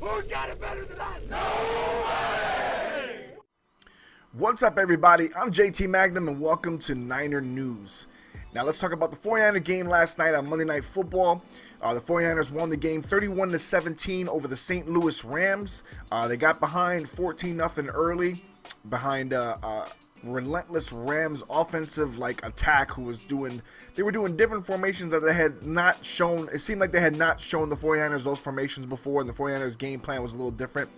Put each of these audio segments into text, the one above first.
Who's got it better than us? Nobody! What's up, everybody? I'm JT Magnum, and welcome to Niner News. Now, let's talk about the 49er game last night on Monday Night Football. The 49ers won the game 31-17 over the St. Louis Rams. They got behind 14-0 early, behind relentless Rams offensive attack they were doing different formations that they had not shown. It seemed like they had not shown the 49ers those formations before, and the 49ers game plan was a little different.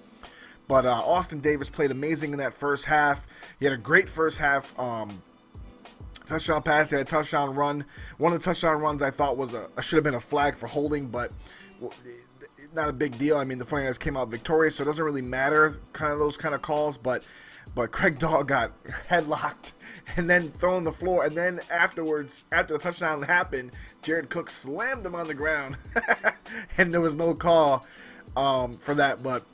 But Austin Davis played amazing in that first half. He had a great first half touchdown pass. He had a touchdown run. One of the touchdown runs I thought was should have been a flag for holding, but not a big deal. I mean, the 49ers came out victorious, so it doesn't really matter those kind of calls. But Craig Dahl got headlocked and then thrown on the floor. And then afterwards, after the touchdown happened, Jared Cook slammed him on the ground. And there was no call for that. But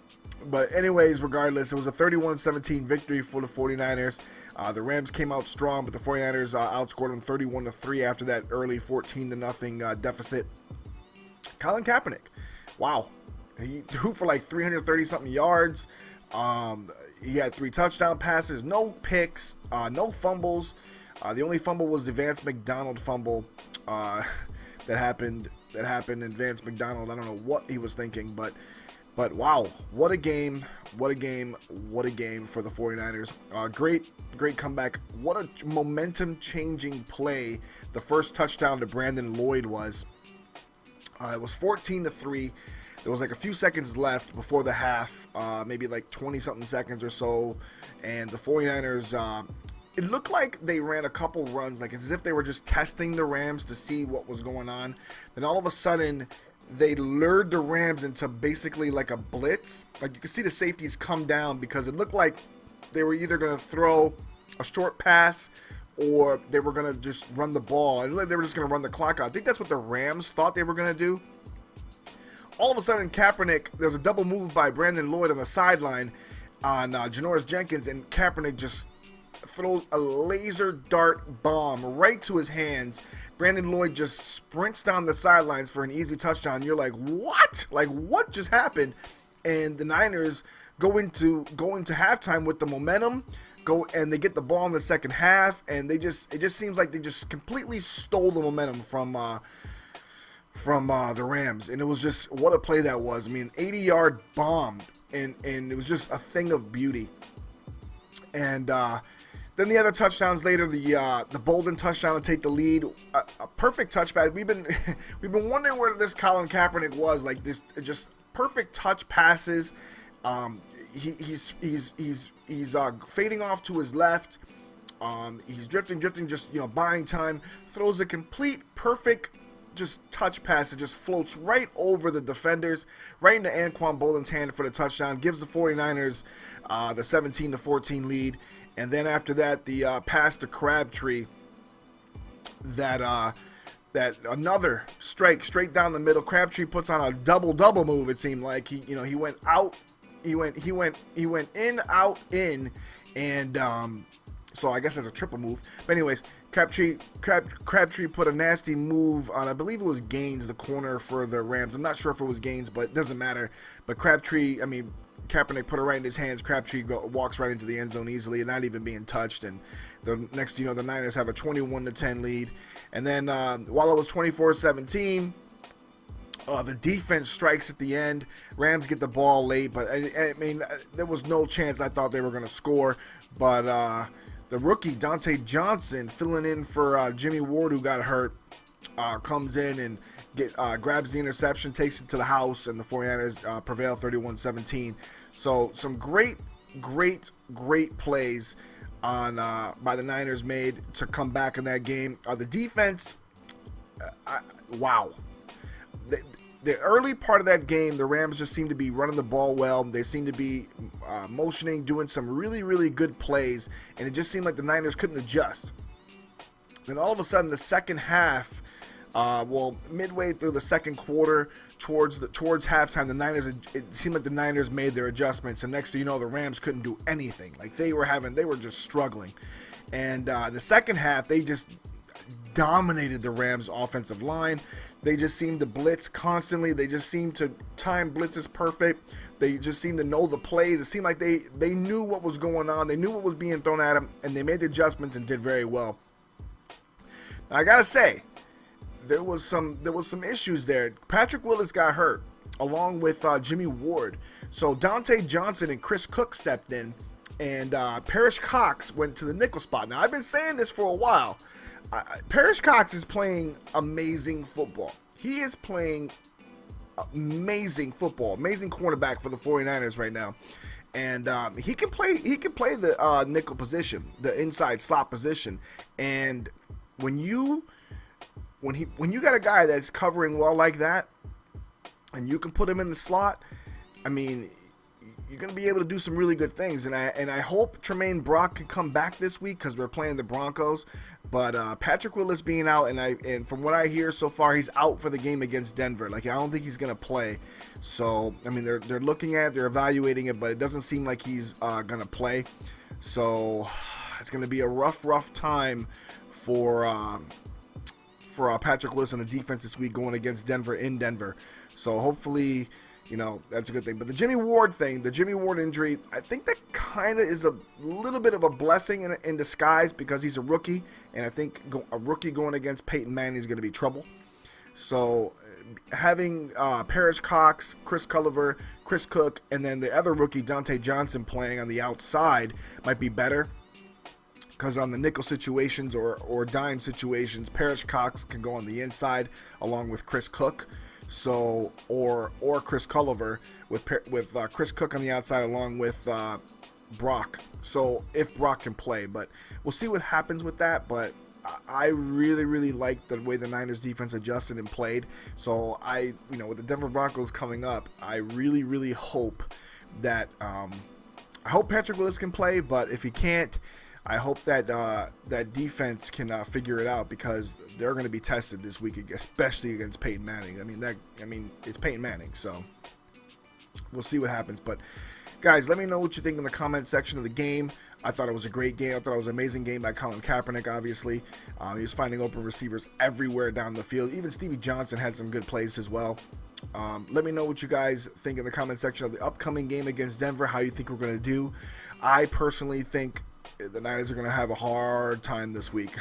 anyways, regardless, it was a 31-17 victory for the 49ers. The Rams came out strong, but the 49ers outscored them 31-3 after that early 14-0 deficit. Colin Kaepernick, wow. He threw for like 330-something yards. He had 3 touchdown passes, no picks, no fumbles. The only fumble was the Vance McDonald fumble that happened in Vance McDonald. I don't know what he was thinking, but wow, what a game for the 49ers. Great comeback. What a momentum-changing play the first touchdown to Brandon Lloyd was. It was 14-3. There was like a few seconds left before the half, maybe like 20-something seconds or so, and the 49ers, it looked like they ran a couple runs, like as if they were just testing the Rams to see what was going on. Then all of a sudden, they lured the Rams into basically like a blitz. Like you could see the safeties come down because it looked like they were either going to throw a short pass or they were going to just run the ball. And they were just going to run the clock out. I think that's what the Rams thought they were going to do. All of a sudden, Kaepernick, there's a double move by Brandon Lloyd on the sideline on Janoris Jenkins, and Kaepernick just throws a laser dart bomb right to his hands. Brandon Lloyd just sprints down the sidelines for an easy touchdown. You're like, what? Like, what just happened? And the Niners go into halftime with the momentum, and they get the ball in the second half, and it just seems like they just completely stole the momentum from the Rams. And it was just, what a play that was. I mean, 80-yard bomb, and it was just a thing of beauty. And then the other touchdowns later, the Boldin touchdown to take the lead, a perfect touchback. We've been wondering where this Colin Kaepernick was, like this, just perfect touch passes. He's fading off to his left. He's drifting, just buying time. Throws a complete perfect just touch pass. It just floats right over the defenders, right into Anquan Boldin's hand for the touchdown. Gives the 49ers the 17-14 lead. And then after that, the pass to Crabtree, that another strike straight down the middle. Crabtree puts on a double move. It seemed like he went out, he went in, out, in, and so I guess that's a triple move. But anyways, Crabtree put a nasty move on, I believe it was Gaines, the corner for the Rams. I'm not sure if it was Gaines, but it doesn't matter. But Kaepernick put it right in his hands. Crabtree walks right into the end zone easily, not even being touched. And the next, the Niners have a 21-10 lead. And then while it was 24-17, the defense strikes at the end. Rams get the ball late, but I mean, there was no chance I thought they were going to score. But the rookie Dante Johnson, filling in for Jimmy Ward, who got hurt, comes in and grabs the interception, takes it to the house, and the 49ers prevail 31-17. So some great plays on by the Niners made to come back in that game. The defense, wow. The early part of that game, the Rams just seemed to be running the ball well. They seemed to be motioning, doing some really good plays, and it just seemed like the Niners couldn't adjust. Then all of a sudden, the second half, midway through the second quarter, towards halftime, it seemed like the Niners made their adjustments, and next thing you know, the Rams couldn't do anything. Like they were just struggling. And in the second half, they just dominated the Rams offensive line. They just seem to blitz constantly. They just seem to time blitzes perfect. They just seem to know the plays. It seemed like they knew what was going on. They knew what was being thrown at them, and they made the adjustments and did very well. Now, I gotta say, there was some issues there. Patrick Willis got hurt, along with Jimmy Ward. So Dante Johnson and Chris Cook stepped in, and Parrish Cox went to the nickel spot. Now, I've been saying this for a while. Parrish Cox is playing amazing football. He is playing amazing football, amazing cornerback for the 49ers right now. And he can play the nickel position, the inside slot position. And when you got a guy that's covering well like that, and you can put him in the slot, I mean, you're going to be able to do some really good things. And I hope Tremaine Brock can come back this week because we're playing the Broncos. But Patrick Willis being out, and from what I hear so far, he's out for the game against Denver. Like, I don't think he's going to play. So, I mean, they're looking at it, they're evaluating it, but it doesn't seem like he's going to play. So, it's going to be a rough time for Patrick Willis and the defense this week going against Denver in Denver. So, hopefully, you know, that's a good thing. But the Jimmy Ward thing, the Jimmy Ward injury, I think that kind of is a little bit of a blessing in disguise because he's a rookie. And I think a rookie going against Peyton Manning is going to be trouble. So having Parrish Cox, Chris Culliver, Chris Cook, and then the other rookie, Dante Johnson, playing on the outside might be better. Because on the nickel situations or dime situations, Parrish Cox can go on the inside along with Chris Cook. So or Chris Culliver with Chris Cook on the outside along with Brock. So if Brock can play, but we'll see what happens with that. But I really like the way the Niners defense adjusted and played. So with the Denver Broncos coming up, I really hope that I hope Patrick Willis can play. But if he can't, I hope that that defense can figure it out because they're going to be tested this week, especially against Peyton Manning. I mean, it's Peyton Manning, so we'll see what happens. But guys, let me know what you think in the comment section of the game. I thought it was a great game. I thought it was an amazing game by Colin Kaepernick, obviously. He was finding open receivers everywhere down the field. Even Stevie Johnson had some good plays as well. Let me know what you guys think in the comment section of the upcoming game against Denver, how you think we're going to do. I personally think the Niners are going to have a hard time this week,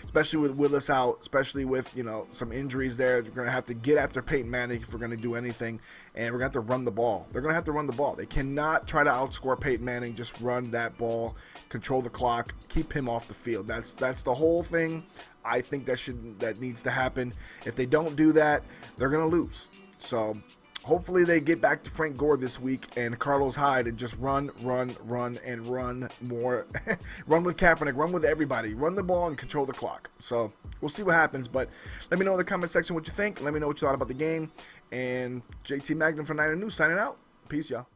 especially with Willis out, especially with, some injuries there. They're going to have to get after Peyton Manning if we're going to do anything, and we're going to have to run the ball. They're going to have to run the ball. They cannot try to outscore Peyton Manning. Just run that ball, control the clock, keep him off the field. That's the whole thing. I think that needs to happen. If they don't do that, they're going to lose. So hopefully they get back to Frank Gore this week and Carlos Hyde and just run and run more. Run with Kaepernick, run with everybody. Run the ball and control the clock. So we'll see what happens. But let me know in the comment section what you think. Let me know what you thought about the game. And JT Magnum for NinerNews signing out. Peace, y'all.